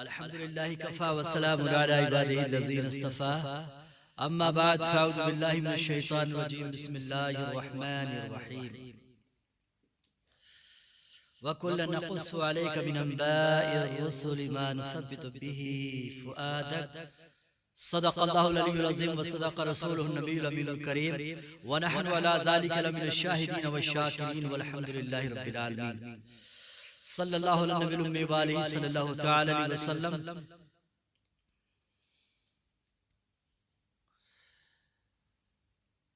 الحمد لله كفى وسلام على عباده الذين اصطفى أما بعد فأعوذ بالله من الشيطان الرجيم بسم الله الرحمن الرحيم وكلا نقص عليك من أنباء الرسل ما نثبت به فؤادك صدق الله العلي العظيم وصدق رسوله النبي الأمين الكريم ونحن على ذلك لمن الشاهدين والشاكرين والحمد لله رب العالمين صلی اللہ علیہ نبی الأمی وآلہ صلی اللہ تعالی علیہ وسلم۔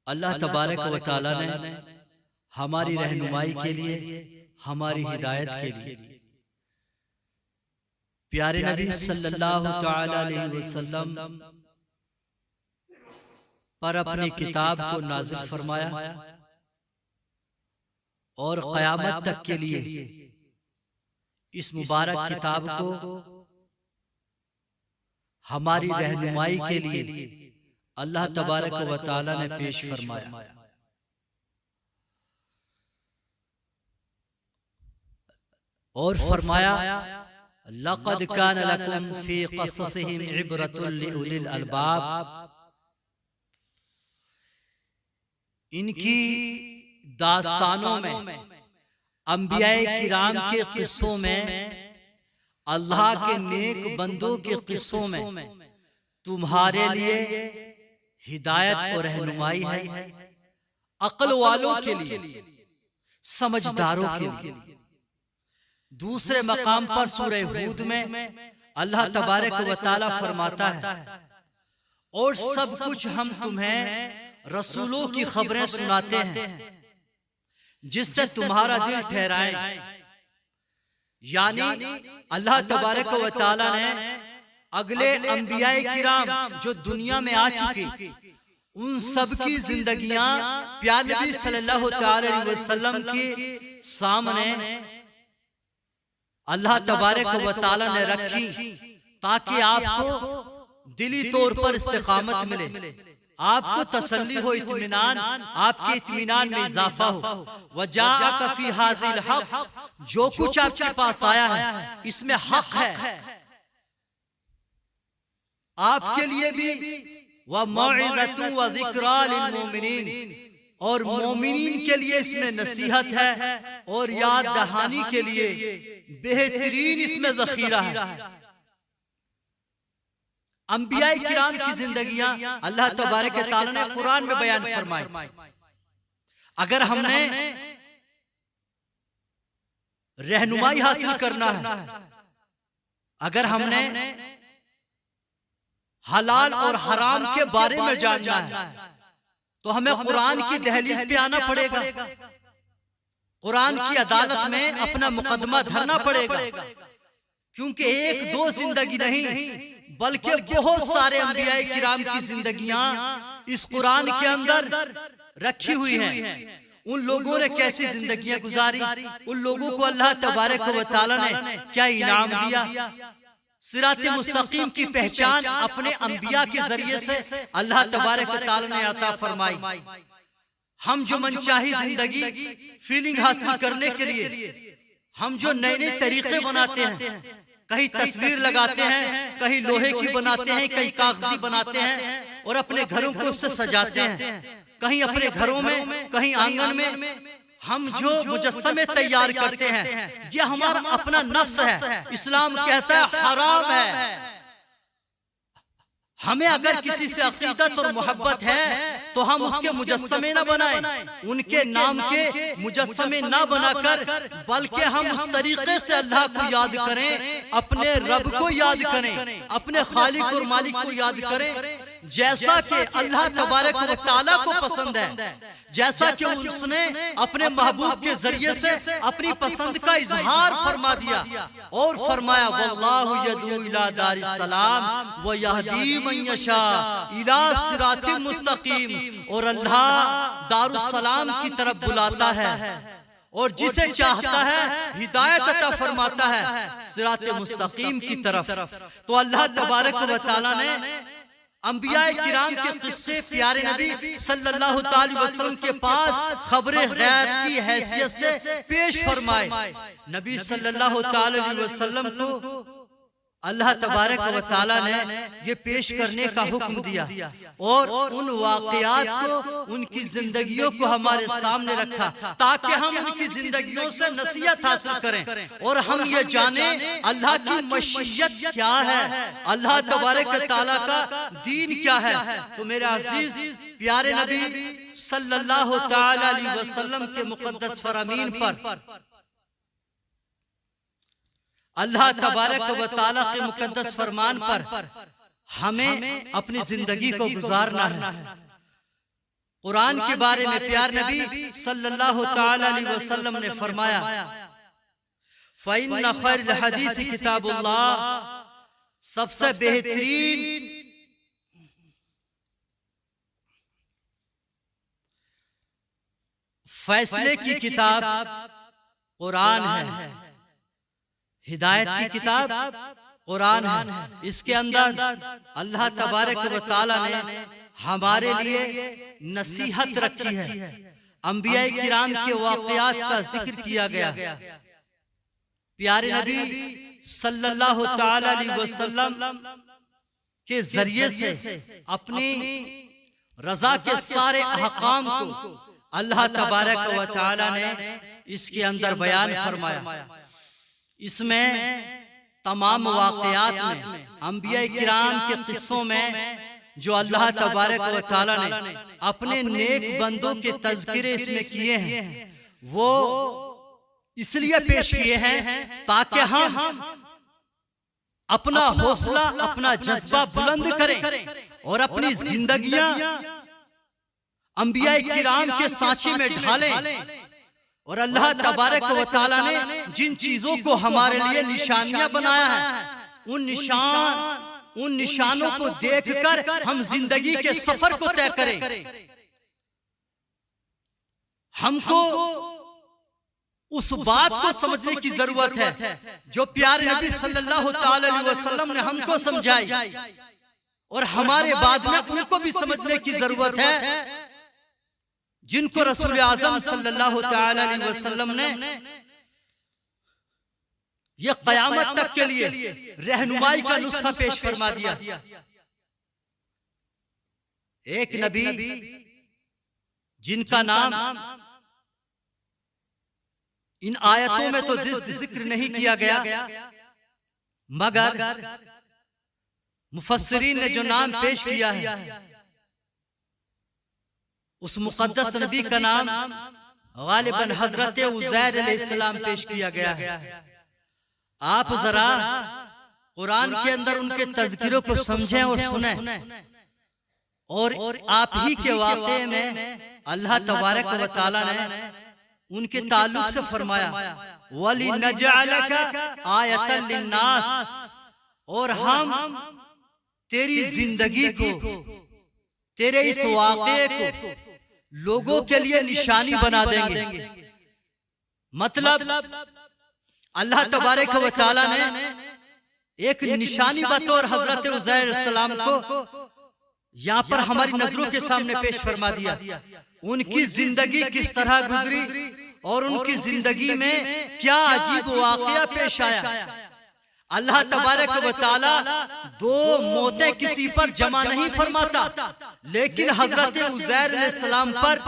اللہ تبارک و تعالی نے ہماری رہنمائی کے لیے، ہماری ہدایت کے لیے پیارے نبی صلی اللہ تعالی علیہ وسلم پر اپنی کتاب کو نازل فرمایا اور قیامت تک کے لیے اس مبارک کتاب کو ہماری رہنمائی کے لیے اللہ تبارک و تعالی نے پیش فرمایا۔ اور فرمایا لَقَدْ كَانَ لَكُمْ فِي قَصَصِهِمْ عِبْرَةٌ لِأُولِي الْأَلْبَابِ۔ ان کی داستانوں میں، انبیاء کرام کے قصوں میں، اللہ کے نیک بندوں کے قصوں میں تمہارے لیے ہدایت اور رہنمائی ہے، عقل والوں کے لیے، سمجھداروں کے لیے۔ دوسرے مقام پر سورہ ہود میں اللہ تبارک و تعالی فرماتا ہے اور سب کچھ ہم تمہیں رسولوں کی خبریں سناتے ہیں جس سے تمہارا دل ٹھہرائے۔ یعنی اللہ تبارک و تعالی نے اگلے انبیاء کرام جو دنیا میں آ چکے ان سب کی زندگیاں پیارے نبی صلی اللہ تعالی علیہ وسلم کے سامنے اللہ تبارک و تعالی نے رکھی تاکہ آپ کو دلی طور پر استقامت ملے، آپ کو تسلی ہو، اطمینان، آپ کے اطمینان میں اضافہ ہو۔ وَجَاءَكَ فِي هَذِهِ الْحَقِّ، جو کچھ آپ کے پاس آیا ہے اس میں حق ہے آپ کے لیے بھی۔ وَمَوْعِظَةٌ وَذِكْرَىٰ لِلْمُؤْمِنِينَ، اور مومنین کے لیے اس میں نصیحت ہے اور یاد دہانی کے لیے بہترین اس میں ذخیرہ ہے۔ انبیاء کرام کی زندگیاں اللہ تبارک و تعالی نے قرآن میں بیان فرمائی۔ اگر ہم نے رہنمائی حاصل کرنا ہے، اگر ہم نے حلال اور حرام کے بارے میں جاننا ہے تو ہمیں قرآن کی دہلیز پہ آنا پڑے گا، قرآن کی عدالت میں اپنا مقدمہ دھرنا پڑے گا، کیونکہ ایک دو زندگی نہیں بلکہ بہت سارے انبیاء کرام کی زندگیاں اس قرآن کے اندر رکھی ہوئی ہیں۔ ان لوگوں نے کیسی زندگیاں گزاری، ان لوگوں کو اللہ تبارک و تعالی نے کیا انعام دیا۔ صراط مستقیم کی پہچان اپنے انبیاء کے ذریعے سے اللہ تبارک و تعالی نے عطا فرمائی۔ ہم جو منچاہی زندگی فیلنگ حاصل کرنے کے لیے ہم جو نئے نئے طریقے بناتے ہیں، کہیں تصویر لگاتے ہیں، کہیں لوہے کی بناتے ہیں، کہیں کاغذی بناتے ہیں اور اپنے گھروں کو اس سے سجاتے ہیں، کہیں اپنے گھروں میں، کہیں آنگن میں ہم جو مجسمے تیار کرتے ہیں یہ ہمارا اپنا نفس ہے۔ اسلام کہتا ہے حرام ہے۔ ہمیں اگر کسی سے عقیدت اور محبت ہے تو ہم اس کے مجسمے نہ بنائیں، ان کے نام کے مجسمے نہ بنا کر، بلکہ ہم اس طریقے سے اللہ کو یاد کریں، اپنے رب کو یاد کریں، اپنے خالق اور مالک کو یاد کریں جیسا کہ اللہ تبارک و تعالیٰ کو پسند ہے، جیسا کہ اس نے اپنے محبوب کے ذریعے سے اپنی پسند کا اظہار فرما دیا اور فرمایا وَاللَّهُ يَدْعُو إِلَىٰ دَارِ السَّلَامِ وَيَهْدِي مَن يَشَاءُ إِلَىٰ صِرَاطٍ مُسْتَقِيمٍ، اور اللہ دار السلام کی طرف بلاتا ہے اور جسے چاہتا ہے ہدایت عطا فرماتا ہے صراط مستقیم کی طرف۔ تو اللہ تبارک و تعالی نے انبیاء کرام کے قصے پیارے نبی صلی اللہ تعالی وسلم کے پاس خبر غیب کی حیثیت سے پیش فرمائے۔ نبی صلی اللہ تعالی وسلم کو اللہ تبارک و تعالیٰ نے یہ پیش کرنے کا حکم دیا اور ان واقعات کو، ان کی زندگیوں کو ہمارے سامنے رکھا تاکہ ہم ان کی زندگیوں سے نصیحت حاصل کریں اور ہم یہ جانیں اللہ کی مشیت کیا ہے، اللہ تبارک و تعالیٰ کا دین کیا ہے۔ تو میرے عزیز پیارے نبی صلی اللہ تعالی علیہ وسلم کے مقدس فرامین پر، اللہ تبارک و تعالیٰ کے مقدس فرمان پر ہمیں اپنی زندگی کو گزارنا ہے۔ قرآن کے بارے میں پیارے نبی صلی اللہ تعالی علیہ وسلم نے فرمایا فَإِنَّ خَيْرَ الْحَدِيثِ کتاب اللہ، سب سے بہترین فیصلے کی کتاب قرآن ہے، ہدایت کی کتاب قرآن ہے۔ اس کے اندر اللہ تبارک و تعالیٰ نے ہمارے لیے نصیحت رکھی ہے، انبیاء کرام کے واقعات کا ذکر کیا گیا۔ پیارے نبی صلی اللہ تعالی علیہ وسلم کے ذریعے سے اپنی رضا کے سارے احکام کو اللہ تبارک و تعالیٰ نے اس کے اندر بیان فرمایا۔ اس میں تمام واقعات میں، انبیاء کرام کے قصوں میں جو اللہ تبارک و تعالیٰ نے اپنے نیک بندوں کے تذکرے اس میں کیے ہیں، وہ اس لیے پیش کیے ہیں تاکہ ہم اپنا حوصلہ، اپنا جذبہ بلند کریں اور اپنی زندگیاں انبیاء کرام کے سانچے میں ڈھالیں۔ اور اللہ تبارک و تعالیٰ نے جن چیزوں کو ہمارے لیے نشانیاں بنایا ہے، ان نشانوں کو دیکھ کر ہم زندگی کے سفر کو طے کریں۔ ہم کو اس بات کو سمجھنے کی ضرورت ہے جو پیارے نبی صلی اللہ تعالی علیہ وسلم نے ہم کو سمجھائی، اور ہمارے بعد میں ان کو بھی سمجھنے کی ضرورت ہے جن کو رسول اعظم صلی اللہ تعالی علیہ وسلم نے یہ قیامت تک کے لیے رہنمائی کا نسخہ پیش فرما دیا۔ ایک نبی جن کا نام ان آیتوں میں تو ذکر نہیں کیا گیا، مگر مفسرین نے جو نام پیش کیا ہے اس مقدس نبی کا نام غالباً حضرت عزیر علیہ السلام پیش کیا گیا ہے۔ آپ ذرا قرآن کے اندر ان کے تذکروں کو سمجھیں اور سنیں، اور آپ ہی کے واقعے میں اللہ تبارک و تعالیٰ نے ان کے تعلق سے فرمایا وَلِنَجْعَلَكَ آیَةً لِلنَّاسِ، اور ہم تیری زندگی کو، تیرے اس واقعے کو لوگوں کے لیے نشانی بنا دیں گے۔ مطلب اللہ تبارک و تعالیٰ نے ایک نشانی بطور حضرت عزیر علیہ السلام کو یہاں پر ہماری نظروں کے سامنے پیش فرما دیا۔ ان کی زندگی کس طرح گزری اور ان کی زندگی میں کیا عجیب واقعہ پیش آیا۔ اللہ تبارک و تعالیٰ دو موتیں کسی پر جمع نہیں فرماتا، لیکن حضرت عزیر علیہ السلام پر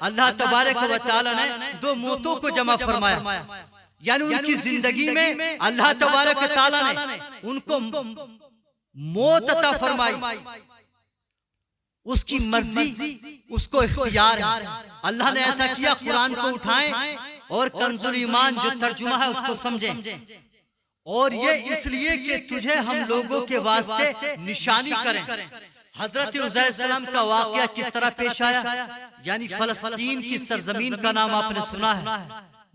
اللہ تبارک و تعالیٰ نے دو موتوں کو جمع فرمایا، یعنی ان کی زندگی میں اللہ تبارک و تعالیٰ نے ان کو موت عطا فرمائی۔ اس کی مرضی، اس کو اختیار ہے۔ اللہ نے ایسا کیا، قرآن کو اٹھائیں اور کنز الایمان جو ترجمہ ہے اس کو سمجھیں، اور یہ اس لیے کہ تجھے ہم لوگوں کے واسطے نشانی کریں۔ حضرت عزیر علیہ السلام کا واقعہ کس طرح پیش آیا، یعنی فلسطین کی سرزمین کا نام آپ نے سنا ہے،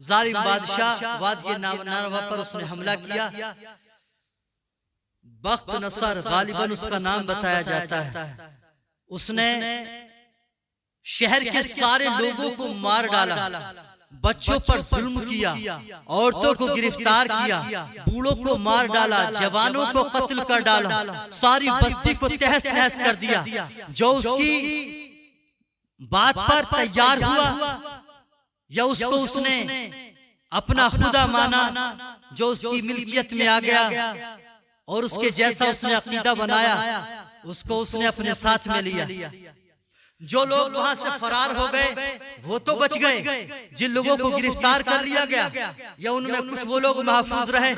ظالم بادشاہ وادی نینوہ پر اس نے حملہ کیا، بخت نصر غالباً اس کا نام بتایا جاتا ہے۔ اس نے شہر کے سارے لوگوں کو مار ڈالا، بچوں پر ظلم کیا، عورتوں کو گرفتار کیا، بوڑھوں کو مار ڈالا، جوانوں کو قتل کر ڈالا، ساری بستی کو تہس نہس کر دیا۔ جو اس کی بات پر تیار ہوا یا اس کو اس نے اپنا خدا مانا، جو اس کی ملکیت میں آ گیا، اور اس کے جیسا اس نے عقیدہ بنایا، اس کو اس نے اپنے ساتھ میں لیا۔ جو لوگ وہاں سے فرار ہو گئے وہ تو بچ گئے، جن لوگوں کو گرفتار کر لیا گیا یا ان میں کچھ وہ لوگ محفوظ رہے،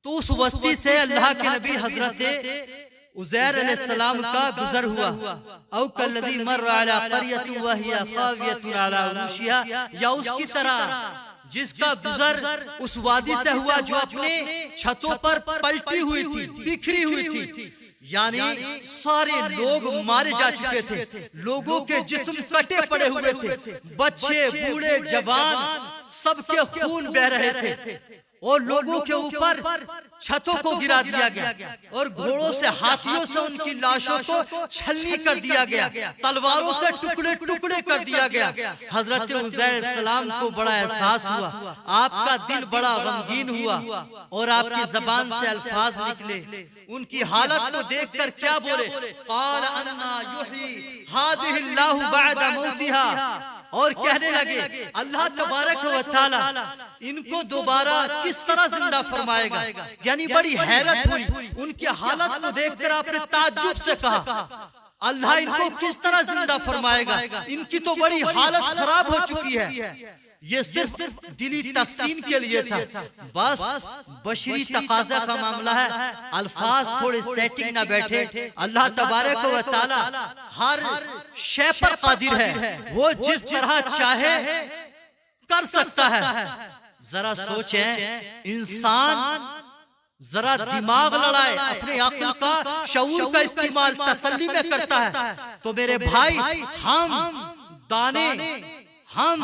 تو اس وسطی سے اللہ کے نبی حضرت عزیر علیہ السلام کا گزر ہوا۔ او کالذی مر علی قریۃ وہی خاویۃ علی عروشها، یا اس کی طرح جس کا گزر اس وادی سے ہوا جو اپنے چھتوں پر پلٹی ہوئی تھی، بکھری ہوئی تھی، یعنی سارے لوگ مارے جا چکے تھے، لوگوں کے جسم کٹے پڑے ہوئے تھے، بچے بوڑھے جوان سب کے خون بہ رہے تھے، اور لوگوں کے اوپر چھتوں کو گرا دیا گیا، اور گھوڑوں سے ہاتھیوں سے ان کی لاشوں کو چھلنی کر دیا گیا، تلواروں سے ٹکڑے ٹکڑے کر دیا گیا۔ حضرت عزیر علیہ السلام کو بڑا احساس ہوا، آپ کا دل بڑا غمگین ہوا، اور آپ کی زبان سے الفاظ نکلے۔ ان کی حالت کو دیکھ کر کیا بولے؟ قال انا یحیی ہذہ اللہ بعد موتها، اور کہنے لگے اللہ تبارک و تعالی ان کو دوبارہ کس طرح زندہ فرمائے گا؟ یعنی بڑی حیرت ہوئی ان کی حالت کو دیکھ کر، آپ نے تعجب سے کہا اللہ ان کو کس طرح زندہ فرمائے گا؟ ان کی تو بڑی حالت خراب ہو چکی ہے۔ یہ صرف دلی تقسیم کے لیے تھا، بس بشری تقاضا کا معاملہ ہے، الفاظ تھوڑے سیٹنگ نہ بیٹھے۔ اللہ تبارک و تعالی ہر شے پر قادر ہے، وہ جس طرح چاہے کر سکتا ہے۔ ذرا سوچیں، انسان ذرا دماغ لڑائے، اپنے عقل کا شعور کا استعمال تسلی میں کرتا ہے، تو میرے بھائی ہم دانے، ہم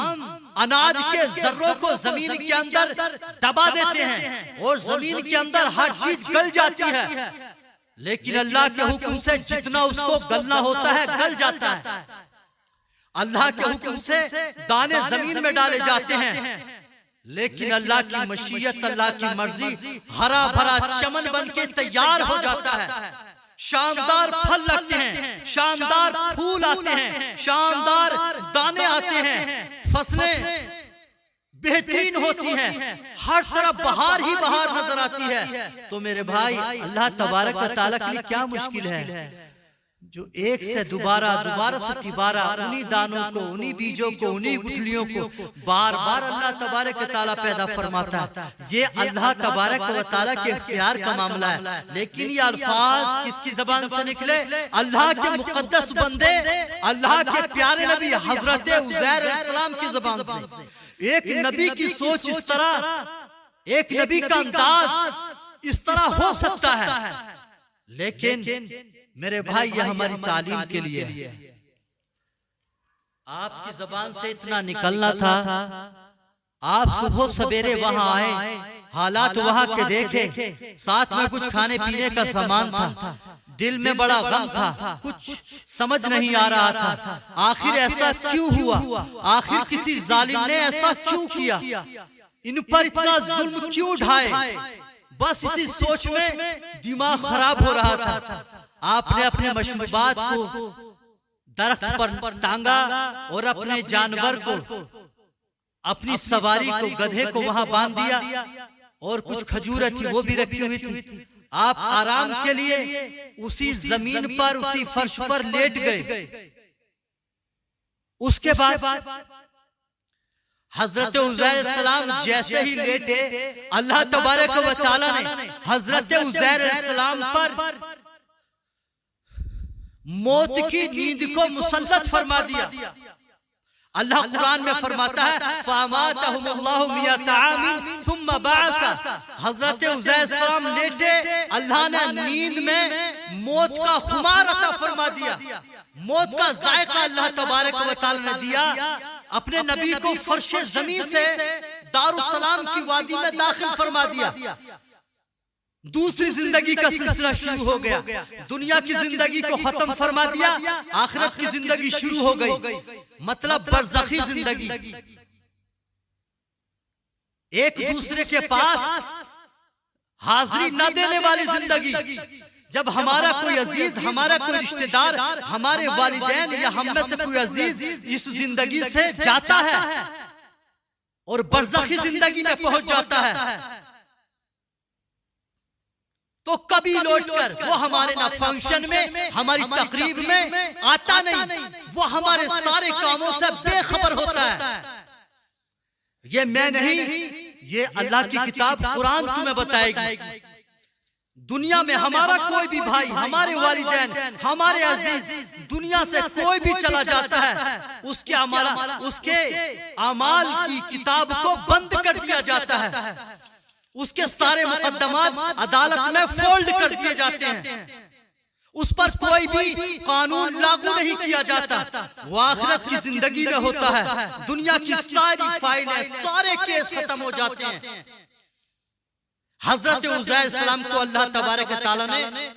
اناج کے ذروں کو زمین کے اندر دبا دیتے ہیں اور زمین کے اندر ہر چیز گل جاتی ہے، لیکن اللہ کے حکم سے جتنا اس کو گلنا ہوتا ہے گل جاتا ہے۔ اللہ کے حکم سے دانے زمین میں ڈالے جاتے ہیں، لیکن اللہ کی مشیت، اللہ کی مرضی ہرا بھرا چمن بن کے تیار ہو جاتا ہے۔ شاندار پھل لگتے ہیں، شاندار پھول آتے ہیں، شاندار دانے آتے ہیں، فصلیں بہترین ہوتی ہیں، ہر طرف بہار ہی بہار نظر آتی ہے۔ تو میرے بھائی اللہ تبارک و تعالیٰ کے لیے کیا مشکل ہے جو ایک سے دوبارہ سے تیبارہ انہی دانوں کو، انہی بیجوں کو، انہی گٹھلیوں کو بار بار اللہ تبارک و تعالیٰ پیدا فرماتا ہے۔ یہ اللہ تبارک و تعالیٰ کے اختیار کا معاملہ ہے، لیکن یہ الفاظ کس کی زبان سے نکلے؟ اللہ کے مقدس بندے، اللہ کے پیارے نبی حضرت عزیر علیہ السلام کی زبان سے۔ ایک نبی کی سوچ اس طرح، ایک نبی کا انداز اس طرح ہو سکتا ہے، لیکن میرے بھائی یہ ہماری تعلیم کے لیے ہے۔ آپ کی زبان سے اتنا نکلنا تھا، آپ صبح سویرے وہاں آئے، حالات وہاں کے دیکھے، ساتھ میں کچھ کھانے پینے کا سامان تھا، دل میں بڑا غم تھا، کچھ سمجھ نہیں آ رہا تھا، آخر ایسا کیوں ہوا؟ آخر کسی ظالم نے ایسا کیوں کیا؟ ان پر اتنا ظلم کیوں ڈھائے؟ بس اسی سوچ میں دماغ خراب ہو رہا تھا۔ آپ نے اپنے مشروبات کو درخت پر ٹانگا اور اپنے جانور کو، اپنی سواری کو، گدھے کو وہاں باندھ دیا، اور کچھ کھجوریں تھی وہ بھی رکھی ہوئی تھی۔ آپ آرام کے لیے اسی زمین پر، اسی فرش پر لیٹ گئے۔ اس کے بعد حضرت عزیر علیہ السلام جیسے ہی لیٹے، اللہ تبارک و تعالیٰ نے حضرت عزیر علیہ السلام پر موت کی نیند کو مسلط فرما دیا۔ اللہ قرآن میں فرماتا ہے فَأَمَاتَهُمُ اللَّهُ مِئَةَ عَامٍ ثُمَّ بَعَثَ۔ حضرت عزیر علیہ السلام لیٹے، اللہ نے نیند میں موت کا خمار عطا فرما دیا، موت کا ذائقہ اللہ تبارک و تعالی نے دیا۔ اپنے نبی کو فرش زمین سے دارالسلام کی وادی میں داخل فرما دیا۔ دوسری زندگی کا سلسلہ شروع ہو گیا، دنیا کی زندگی کو ختم فرما دیا، آخرت کی زندگی شروع ہو گئی، مطلب برزخی زندگی، ایک دوسرے کے پاس حاضری نہ دینے والی زندگی۔ جب ہمارا کوئی عزیز، ہمارا کوئی رشتہ دار، ہمارے والدین یا ہم میں سے کوئی عزیز اس زندگی سے جاتا ہے اور برزخی زندگی میں پہنچ جاتا ہے، تو کبھی لوٹ کر وہ ہمارے نہ فنکشن میں ہماری تقریب میں آتا نہیں، وہ ہمارے سارے کاموں سے بے خبر ہوتا ہے۔ یہ میں نہیں، یہ اللہ کی کتاب قرآن تمہیں بتائے گی۔ دنیا میں ہمارا کوئی بھی بھائی، ہمارے والدین، ہمارے عزیز دنیا سے کوئی بھی چلا جاتا ہے، اس کے اعمال کی کتاب کو بند کر دیا جاتا ہے، اس کے سارے مقدمات عدالت میں فولڈ کر دیے جاتے ہیں، اس پر کوئی بھی قانون لاگو نہیں کیا جاتا۔ وہ آخرت کی زندگی میں ہوتا ہے، دنیا کی ساری فائلیں، سارے کیس ختم ہو جاتے ہیں۔ حضرت عزیر السلام کو اللہ تبارک و تعالیٰ نے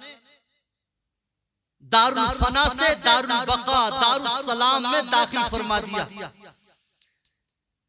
دار الفنا سے دار البقاء، دار السلام میں داخل فرما دیا،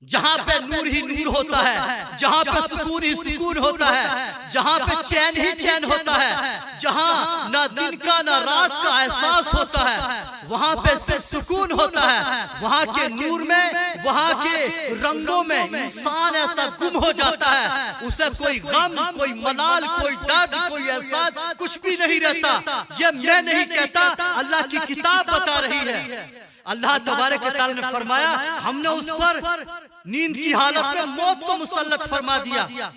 جہاں پہ نور ہی نور ہوتا ہے، جہاں پہ سکون ہی سکون ہوتا ہے، جہاں پہ چین ہی چین ہوتا ہے، جہاں نہ دن کا نہ رات کا احساس ہوتا ہے، وہاں پہ صرف سکون ہوتا ہے۔ وہاں کے نور میں، وہاں کے رنگوں میں انسان ایسا گم ہو جاتا ہے، اسے کوئی غم، کوئی ملال، کوئی درد، کوئی احساس کچھ بھی نہیں رہتا۔ یہ میں نہیں کہتا، اللہ کی کتاب بتا رہی ہے۔ اللہ تبارک و تعالیٰ نے فرمایا ہم نے اس پر نیند کی حالت میں موت کو مسلط فرما دیا،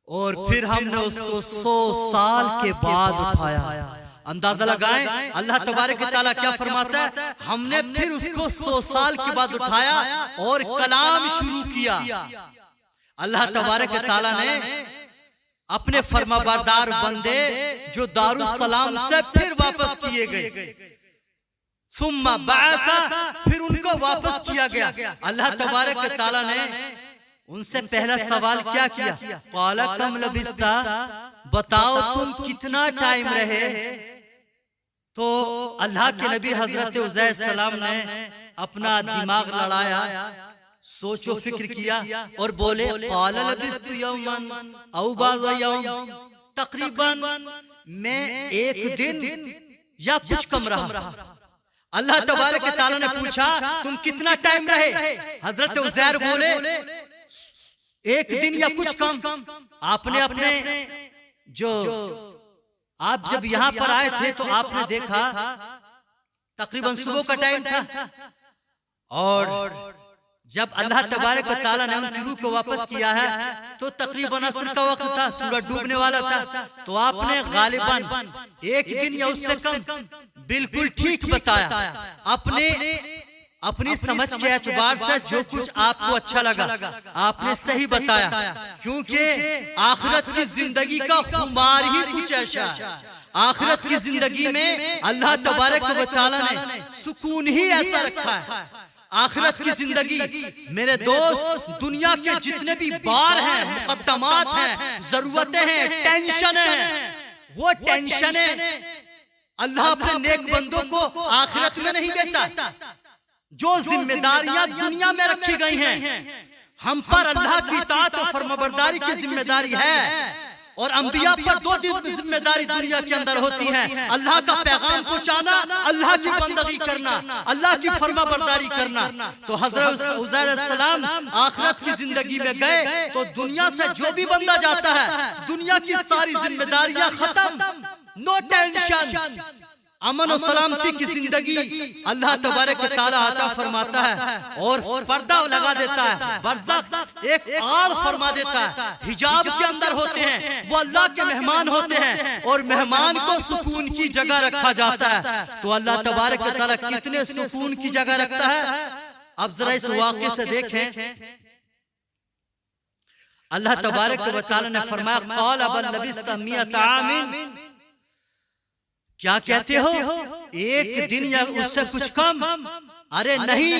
اور پھر ہم نے اس کو 100 سال کے بعد اٹھایا۔ اندازہ لگائیں اللہ تبارک و تعالیٰ کیا فرماتا ہے، ہم نے پھر اس کو 100 سال کے بعد اٹھایا اور کلام شروع کیا۔ اللہ تبارک و تعالیٰ نے اپنے فرما بردار بندے جو دار السلام سے پھر واپس کیے گئے، ثم بعث، پھر ان کو واپس کیا گیا۔ اللہ تبارک و تعالیٰ نے ان سے پہلا سوال کیا کیا، قال کم لبثت، بتاؤ تم کتنا ٹائم رہے۔ تو اللہ کے نبی حضرت عزیر السلام نے اپنا دماغ لڑایا، سوچ و فکر کیا اور بولے قال لبثت یوما او بعض یوم، تقریباً میں ایک دن یا کچھ کم رہا۔ اللہ تبارک و تعالیٰ نے پوچھا تم کتنا ٹائم رہے؟ حضرت عزیر بولے ایک دن یا کچھ کم۔ آپ نے اپنے آپ جب یہاں پر آئے تھے تو آپ نے دیکھا تقریباً صبح کا ٹائم تھا، اور جب اللہ تبارک و تعالیٰ نے ان کی روح کو واپس کیا ہے تو تقریباً عصر کا وقت تھا، سورج ڈوبنے والا تھا۔ تو آپ نے غالباً ایک دن یا اس سے کم بالکل ٹھیک بتایا، اپنی سمجھ کے اعتبار سے جو کچھ آپ کو اچھا لگا آپ نے صحیح بتایا، کیونکہ آخرت کی زندگی کا خمار ہی کچھ ایسا ہے۔ آخرت کی زندگی میں اللہ تبارک و تعالیٰ نے سکون ہی ایسا رکھا ہے۔ آخرت کی زندگی میرے دوست، دنیا کے جتنے بھی بار ہیں، مقدمات ہیں، ضرورتیں ہیں، ٹینشن ہیں، وہ ٹینشنیں اللہ اپنے نیک بندوں کو آخرت میں نہیں دیتا۔ جو ذمہ داریاں دنیا میں رکھی گئی ہیں، ہم پر اللہ کی اطاعت و فرمانبرداری کی ذمہ داری ہے، اور انبیاء پر 2 ذمہ داری دنیا کے اندر ہوتی ہیں، اللہ کا پیغام پہنچانا، اللہ کی بندگی کرنا، اللہ کی فرما برداری کرنا۔ تو حضرت عزیر السلام آخرت کی زندگی میں گئے تو دنیا سے جو بھی بندہ جاتا ہے دنیا کی ساری ذمہ داریاں ختم، نو ٹینشن، امن و سلامتی کی زندگی اللہ تبارک و تعالیٰ عطا فرماتا ہے، اور پردہ لگا دیتا ہے، برزخ ایک آڑ فرما دیتا ہے، حجاب کے اندر ہوتے ہیں، وہ اللہ کے مہمان ہوتے ہیں، اور مہمان کو سکون کی جگہ رکھا جاتا ہے۔ تو اللہ تبارک و تعالیٰ کتنے سکون کی جگہ رکھتا ہے۔ اب ذرا اس واقعے سے دیکھیں، اللہ تبارک و تعالیٰ نے فرمایا قال بل لبثت 100 عام، کیا کہتے ہو ایک دن یا اس سے کچھ کم؟ ارے نہیں،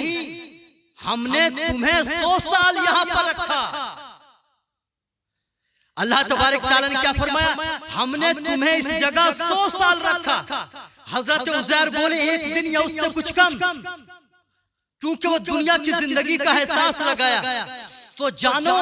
ہم نے تمہیں 100 سال یہاں پر رکھا۔ اللہ تبارک تعالیٰ نے کیا فرمایا، ہم نے تمہیں اس جگہ 100 سال رکھا۔ حضرت عزیر بولے ایک دن یا اس سے کچھ کم، کیونکہ وہ دنیا کی زندگی کا احساس لگایا۔ تو جانو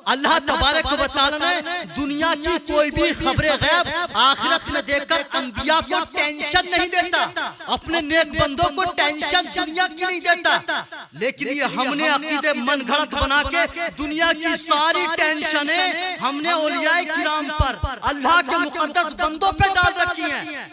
اللہ تبارک و تعالی نے دنیا کی کوئی بھی خبر غیب آخرت میں دیکھ کر انبیاء کو ٹینشن نہیں دیتا، اپنے نیک بندوں کو ٹینشن دنیا کی نہیں دیتا، لیکن یہ ہم نے عقیدے من گھڑت بنا کے دنیا کی ساری ٹینشنیں ہم نے اولیاء کرام پر، اللہ کے مقدس بندوں پہ ڈال رکھی ہیں۔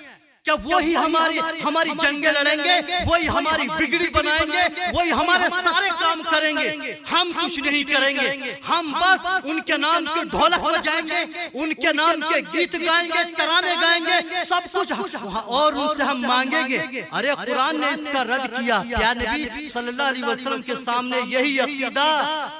کہ وہی ہماری جنگیں لڑیں گے، وہی ہماری بگڑی بنائیں گے، وہی ہمارے سارے کام کریں گے، ہم کچھ نہیں کریں گے، ہم بس ان کے نام کے ڈھولک بجائیں گے، ان کے نام کے گیت گائیں گے، ترانے گائیں گے، سب کچھ اور ان سے ہم مانگیں گے۔ ارے قرآن نے اس کا رد کیا، پیارے نبی صلی اللہ علیہ وسلم کے سامنے یہی عقیدہ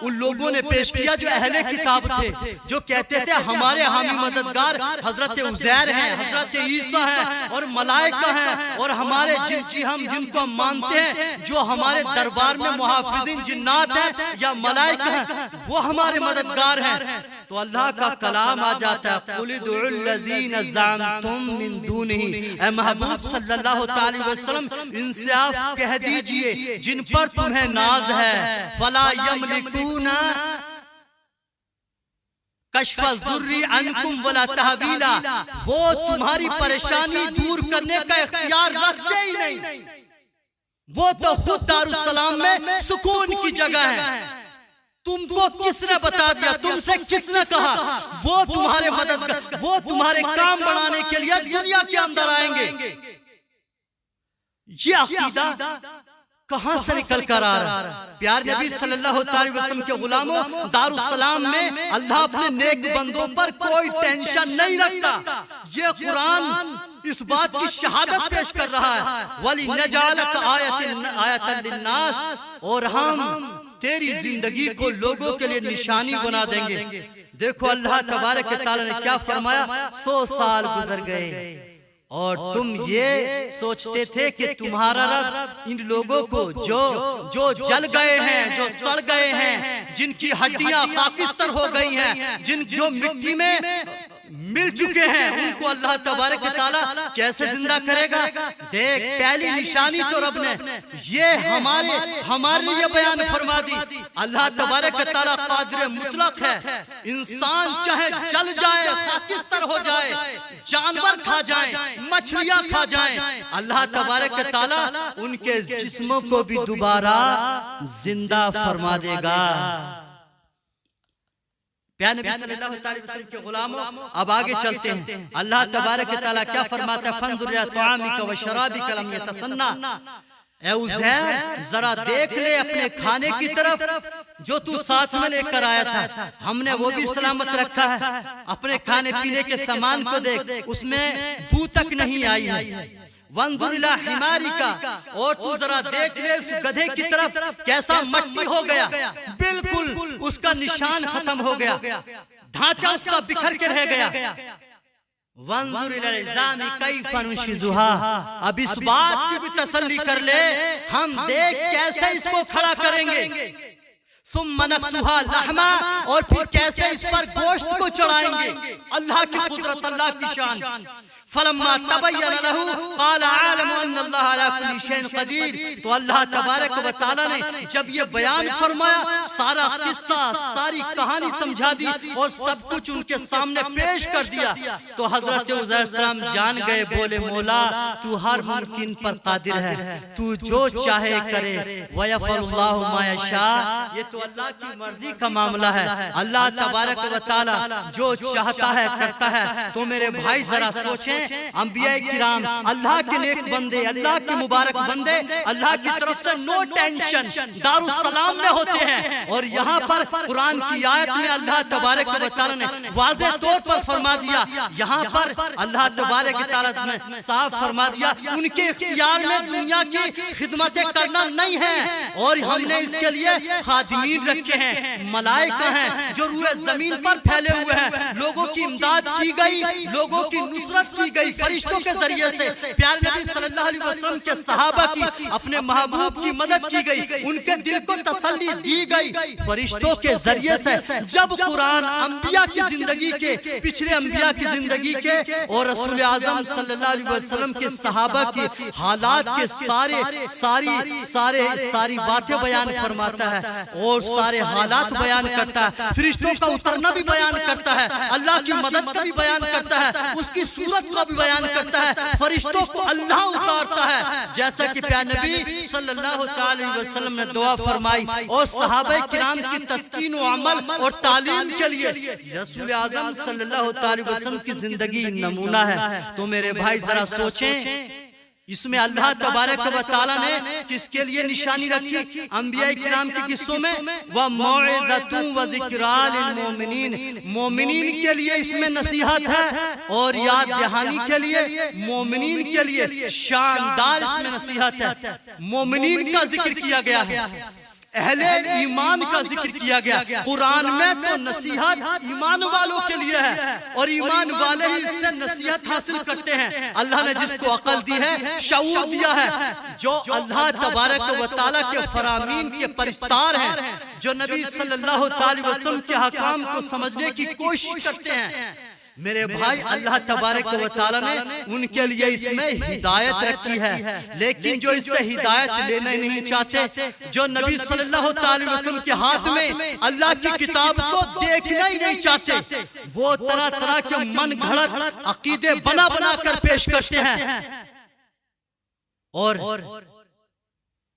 ان لوگوں نے پیش کیا جو اہل کتاب تھے، جو کہتے تھے ہمارے حامی مددگار حضرت عزیر ہیں، حضرت عیسیٰ ہیں اور ملائکہ ہیں، اور ہمارے جن کو ہم مانتے ہیں جو ہمارے دربار میں محافظین جنات ہیں یا ملائکہ ہیں، وہ ہمارے مددگار ہیں۔ تو اللہ کا کلام آ جاتا ہے، قُلِ ادْعُوا الَّذِينَ زَعَمْتُم مِّن دُونِهِ، اے محبوب صلی اللہ تعالی وسلم ان سے آپ کہہ دیجئے جن پر تمہیں ناز ہے، فَلَا يَمْلِكُونَ کشف الضر عنکم ولا تحویلا، وہ تمہاری پریشانی دور کرنے کا اختیار رکھتے ہی نہیں، وہ تو خود دارالسلام میں سکون کی جگہ ہے۔ تم کو کس نے بتا دیا، تم سے کس نے کہا وہ تمہارے مدد، وہ تمہارے کام بڑھانے کے لیے دنیا کے اندر آئیں گے؟ یہ عقیدہ کہاں سے نکل کر آ رہا ہے؟ پیار نبی صلی اللہ علیہ وسلم کے غلاموں، دارالسلام میں اللہ اپنے نیک بندوں پر کوئی ٹینشن نہیں رکھتا۔ یہ قرآن اس بات کی شہادت پیش کر رہا ہے، وَلِنَجْعَلَكَ آیَةً لِلنَّاسِ، اور ہم تیری زندگی کو لوگوں کے لیے نشانی بنا دیں گے۔ دیکھو اللہ تبارک تعالیٰ نے کیا فرمایا، 100 سال گزر گئے اور تم یہ سوچتے تھے کہ تمہارا رب ان لوگوں کو جو جل گئے ہیں، جو سڑ گئے ہیں، جن کی ہڈیاں خاکستر ہو گئی ہیں، جو مٹی میں مل چکے ہیں، ان کو اللہ تبارک تعالیٰ کیسے زندہ کرے گا؟ دیکھ پہلی نشانی تو رب نے یہ ہمارے لیے بیان فرما دی۔ اللہ تبارک تعالیٰ قادر مطلق ہے، انسان چاہے جل جائے، خاکستر ہو جائے، جانور کھا جائیں، مچھلیاں کھا جائیں، اللہ تبارک تعالیٰ ان کے جسموں کو بھی دوبارہ زندہ فرما دے گا۔ پیارے نبی صلی اللہ علیہ وسلم کے غلاموں، اب آگے چلتے ہیں۔ اللہ تبارک تعالیٰ کیا فرماتا ہے، فَانظُرْ إِلَىٰ طَعَامِكَ وَشَرَابِكَ لَمْ يَتَسَنَّىٰ، اے عزیر ذرا دیکھ لے اپنے کھانے کی طرف جو تو ساتھ میں لے کر آیا تھا، ہم نے وہ بھی سلامت رکھا ہے۔ اپنے کھانے پینے کے سامان کو دیکھ، اس میں بو تک نہیں آئی ہے۔ وَانظُرْ إِلَىٰ حِمَارِكَ، اور تو ذرا دیکھ لے اس گدھے کی طرف، کیسا مٹی ہو گیا، بالکل اس کا نشان ختم ہو گیا، ڈھانچہ اس کا بکھر کے رہ گیا۔ وَانظُرْ إِلَى الْعِظَامِ كَيْفَ نُنشِزُهَا، اب اس بات کی بھی تسلی کر لے، ہم دیکھ کیسے اس کو کھڑا کریں گے، ثُمَّ نَكْسُوهَا لَحْمًا، اور پھر کیسے اس پر گوشت کو چڑھائیں گے۔ اللہ کی قدرت، اللہ کی شان۔ فلما تبین له قال عالم ان اللہ علی کل شیء قدیر، تو اللہ تبارک و تعالی نے جب یہ بیان فرمایا، سارا قصہ، ساری کہانی سمجھا دی اور سب کچھ ان کے سامنے پیش کر دیا، تو حضرت عزیر السلام جان گئے، بولے مولا تو ہر ممکن پر قادر ہے، تو جو چاہے کرے، وَيَفْعَلُ اللَّهُ مَا يَشَاءُ، یہ تو اللہ کی مرضی کا معاملہ ہے۔ اللہ تبارک و تعالی جو چاہتا ہے کرتا ہے۔ تو میرے بھائی ذرا سوچیں، انبیاء کرام، اللہ کے نیک بندے، اللہ کے مبارک بندے، اللہ کی طرف سے نو ٹینشن دارالسلام میں ہوتے ہیں، اور یہاں پر قرآن کی آیت میں اللہ تبارک و تعالی نے واضح طور پر فرما دیا، یہاں پر اللہ تبارک و تعالی نے صاف فرما دیا ان کے اختیار میں دنیا کی خدمتیں کرنا نہیں ہے، اور ہم نے اس کے لیے خادمین رکھے ہیں، ملائکہ ہیں جو روئے زمین پر پھیلے ہوئے ہیں، لوگوں کی امداد کی گئی، لوگوں کی نصرت کی گئی، فرشتوں کے کے ذریعے سے پیارے نبی صلی اللہ علیہ وسلم کے صحابہ کی اپنے محبوب کی مدد کی گئی، ان کے دل کو تسلی دی گئی فرشتوں کے ذریعے سے۔ جب قرآن انبیاء کی زندگی کے، پچھلے انبیاء کی زندگی کے اور رسول اعظم صلی اللہ علیہ وسلم کے صحابہ کی حالات کے ساری باتیں بیان فرماتا ہے اور سارے حالات بیان کرتا ہے، فرشتوں کا اترنا بھی بیان کرتا ہے، اللہ کی مدد کا بھی بیان کرتا ہے، اس کی صورت کا بھی بیان کرتا ہے، فرشتوں کو اللہ اتارتا ہے، جیسا کہ پیارے نبی صلی اللہ علیہ وسلم نے دعا فرمائی اور صحابہ کرام کی تسکین و عمل اور تعلیم کے لیے رسول اعظم صلی اللہ علیہ وسلم کی زندگی نمونہ ہے۔ تو میرے بھائی ذرا سوچیں، اس میں اللہ تبارک و تعالیٰ نے کس کے لیے نشانی رکھی؟ انبیاء کرام کے قصوں میں وَمَوْعِظَةٌ وَذِكْرَىٰ لِلْمُؤْمِنِينَ، مومنین کے لیے اس میں نصیحت ہے اور یاد دہانی کے لیے، مومنین کے لیے شاندار اس میں نصیحت ہے۔ مومنین کا ذکر کیا گیا ہے، اہل ایمان کا ذکر کیا گیا۔ قرآن میں تو نصیحت ایمان والوں کے لیے ہے اور ایمان والے ہی اس سے نصیحت حاصل کرتے ہیں۔ اللہ نے جس کو عقل دی ہے، شعور دیا ہے، جو اللہ تبارک و تعالیٰ کے فرامین کے پرستار ہیں، جو نبی صلی اللہ علیہ وسلم کے حکام کو سمجھنے کی کوشش کرتے ہیں، میرے بھائی اللہ تبارک و تعالیٰ نے ان کے لیے اس میں ہدایت رکھی ہے۔ لیکن جو اس سے ہدایت لینا نہیں چاہتے، جو نبی صلی اللہ علیہ وسلم کے ہاتھ میں اللہ کی کتاب کو دیکھنا ہی نہیں چاہتے، وہ طرح طرح کے من گھڑت عقیدے بنا بنا کر پیش کرتے ہیں۔ اور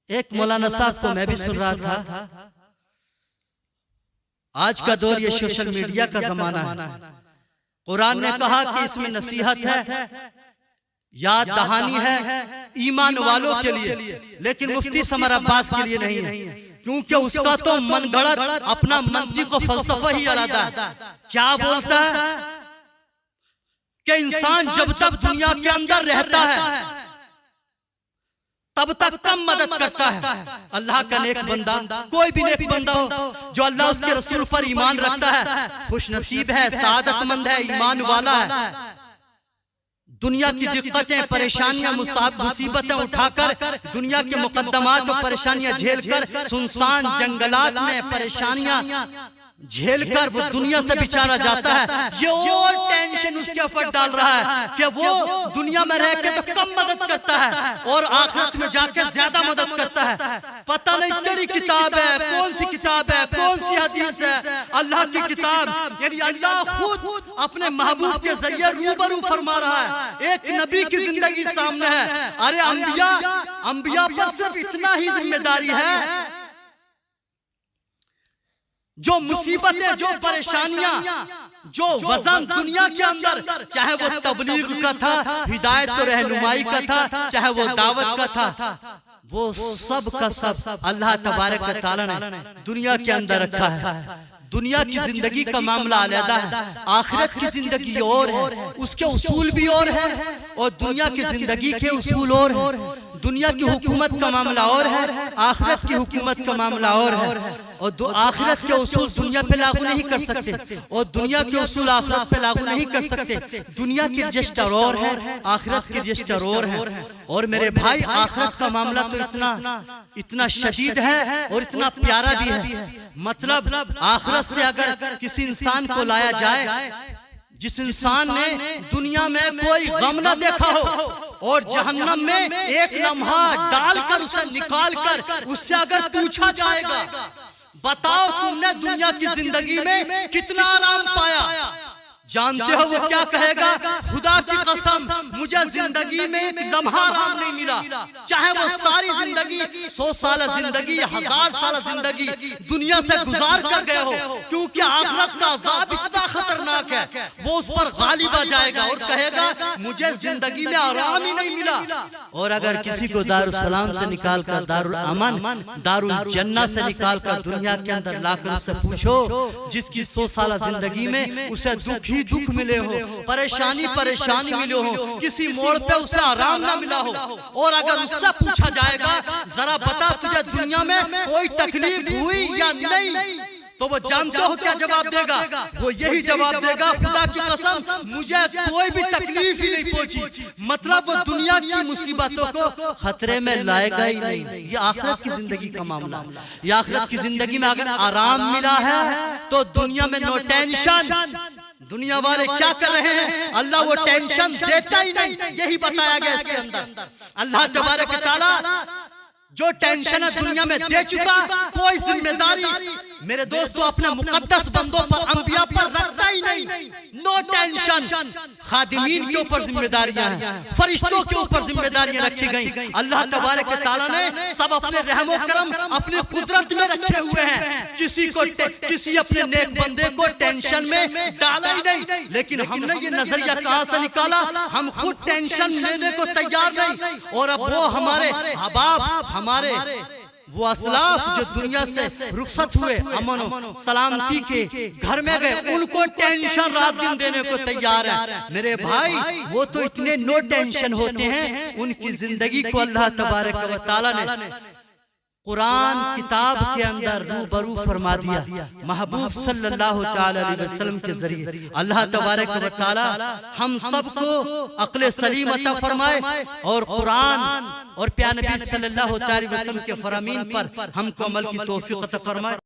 ایک مولانا صاحب کو میں بھی سن رہا تھا، آج کا دور یہ سوشل میڈیا کا زمانہ ہے، قرآن نے کہا کہ اس میں نصیحت ہے، یاد دہانی ہے ایمان والوں کے لیے، لیکن مفتی سمر عباس کے لیے نہیں ہے، کیونکہ اس کا تو من گھڑت اپنا منطق و فلسفہ ہی ارادہ ہے۔ کیا بولتا ہے کہ انسان جب تک دنیا کے اندر رہتا ہے تب تک کم مدد کرتا ہے۔ اللہ کا نیک بندہ، کوئی بھی نیک بندہ ہو جو اللہ اس کے رسول پر ایمان رکھتا ہے، خوش نصیب ہے، سعادت مند ہے، ایمان والا ہے۔ دنیا کی دقتیں، پریشانیاں، مصیبتیں اٹھا کر، دنیا کے مقدمات و پریشانیاں جھیل کر، سنسان جنگلات میں پریشانیاں جھیل کر وہ دنیا سے بیچارہ جاتا ہے۔ یہ اور ٹینشن اس کے اوپر ڈال رہا ہے کہ وہ دنیا میں رہ کے تو کم مدد کرتا ہے اور آخرت میں جا کے زیادہ مدد کرتا ہے۔ پتہ نہیں کیڑی کتاب ہے، کون سی کتاب ہے، کون سی حدیث ہے، اللہ کی کتاب، یعنی اللہ خود اپنے محبوب کے ذریعے روبرو فرما رہا ہے۔ ایک نبی کی زندگی سامنے ہے۔ ارے انبیاء پر صرف اتنا ہی ذمہ داری ہے، جو مصیبتیں، جو پریشانیاں، جو وزن دنیا کے اندر، چاہے وہ تبلیغ کا تھا، ہدایت و رہنمائی کا تھا، چاہے وہ دعوت کا تھا، وہ سب کا سب اللہ تبارک و تعالیٰ نے دنیا کے اندر رکھا ہے۔ دنیا کی زندگی کا معاملہ علیحدہ ہے، آخرت کی زندگی اور ہے، اس کے اصول بھی اور ہیں اور دنیا کی زندگی کے اصول اور ہیں۔ دنیا کی حکومت کا معاملہ اور ہے، آخرت کی حکومت کا معاملہ اور ہے، اور آخرت کے اصول دنیا پہ لاگو نہیں کر سکتے اور دنیا کے اصول آخرت پہ لاگو نہیں کر سکتے۔ دنیا کی رجسٹر اور ہے، آخرت کی رجسٹر اور ہے۔ اور میرے بھائی آخرت کا معاملہ تو اتنا شدید ہے اور اتنا پیارا بھی ہے۔ مطلب آخرت سے اگر کسی انسان کو لایا جائے، جس انسان نے دنیا میں کوئی غم نہ دیکھا ہو اور جہنم میں ایک لمحہ ڈال کر اسے نکال کر اس سے اگر پوچھا جائے گا بتاؤ تم نے دنیا کی زندگی میں کتنا آرام پایا، جانتے ہو وہ کیا کہے گا؟ خدا کی قسم مجھے زندگی میں ایک لمحہ آرام نہیں ملا، چاہے وہ ساری زندگی 100 سالہ زندگی، 1000 سالہ زندگی دنیا سے گزار کر گئے ہو، کیونکہ آخرت کا عذاب اتنا خطرناک ہے، وہ اس پر غالب آ جائے گا اور کہے گا مجھے زندگی میں آرام ہی نہیں ملا۔ اور اگر کسی کو دارالسلام سے نکال کر دارالامن، دارالجنہ سے نکال کر دنیا کے اندر لا کر اس سے پوچھو، جس کی 100 سالہ زندگی میں اسے دکھ ہی دکھ ملے ہو، پریشانی ملے ہو، کسی موڑ پہ اسے آرام نہ ملا ہو، اور اگر اس سے پوچھا جائے گا ذرا بتا تجھے دنیا میں کوئی تکلیف ہوئی یا نہیں، تو وہ جانتے ہو کیا جواب دے گا؟ وہ یہی جواب دے گا خدا کی قسم مجھے کوئی بھی تکلیف ہی نہیں پہنچی، مطلب وہ دنیا کی مصیبتوں کو خطرے میں لائے گا ہی نہیں۔ یہ آخرت کی زندگی کا معاملہ ہے۔ یہ آخرت کی زندگی میں اگر آرام ملا ہے تو دنیا میں نو ٹینشن۔ دنیا والے کیا کر رہے ہیں؟ اللہ وہ ٹینشن دیتا ہی نہیں، یہی بتایا گیا اس کے اندر۔ اللہ تبارک و تعالیٰ جو ٹینشن دنیا میں دے چکا، کوئی ذمہ داری میرے دوستو اپنے مقدس بندوں پر، انبیاء پر رکھتا ہی نہیں۔ No tension. خادمین کے اوپر ذمہ داریاں ہیں، فرشتوں کے اوپر ذمہ داریاں رکھی گئیں۔ اللہ تبارک و تعالیٰ نے سب اپنے رحم و کرم اپنی قدرت میں رکھے ہوئے ہیں، کسی اپنے نیک بندے کو ٹینشن میں ڈالا ہی نہیں۔ لیکن ہم نے یہ نظریہ کہاں سے نکالا؟ ہم خود ٹینشن لینے کو تیار نہیں، اور اب وہ ہمارے احباب، ہمارے وہ اسلاف جو دنیا سے رخصت ہوئے، امن و سلامتی کے گھر میں گئے، ان کو ٹینشن رات دن دینے کو تیار ہے۔ میرے بھائی وہ تو اتنے نو ٹینشن ہوتے ہیں، ان کی زندگی کو اللہ تبارک و تعالیٰ نے قرآن کتاب کے اندر روبرو فرما دیا۔ محبوب صلی اللہ علیہ وسلم کے ذریعے اللہ تبارک و تعالیٰ ہم سب کو عقل سلیم عطا فرمائے، اور قرآن اور پیارے نبی صلی اللہ علیہ وسلم کے فرامین پر ہم کو عمل کی توفیق عطا فرمائے۔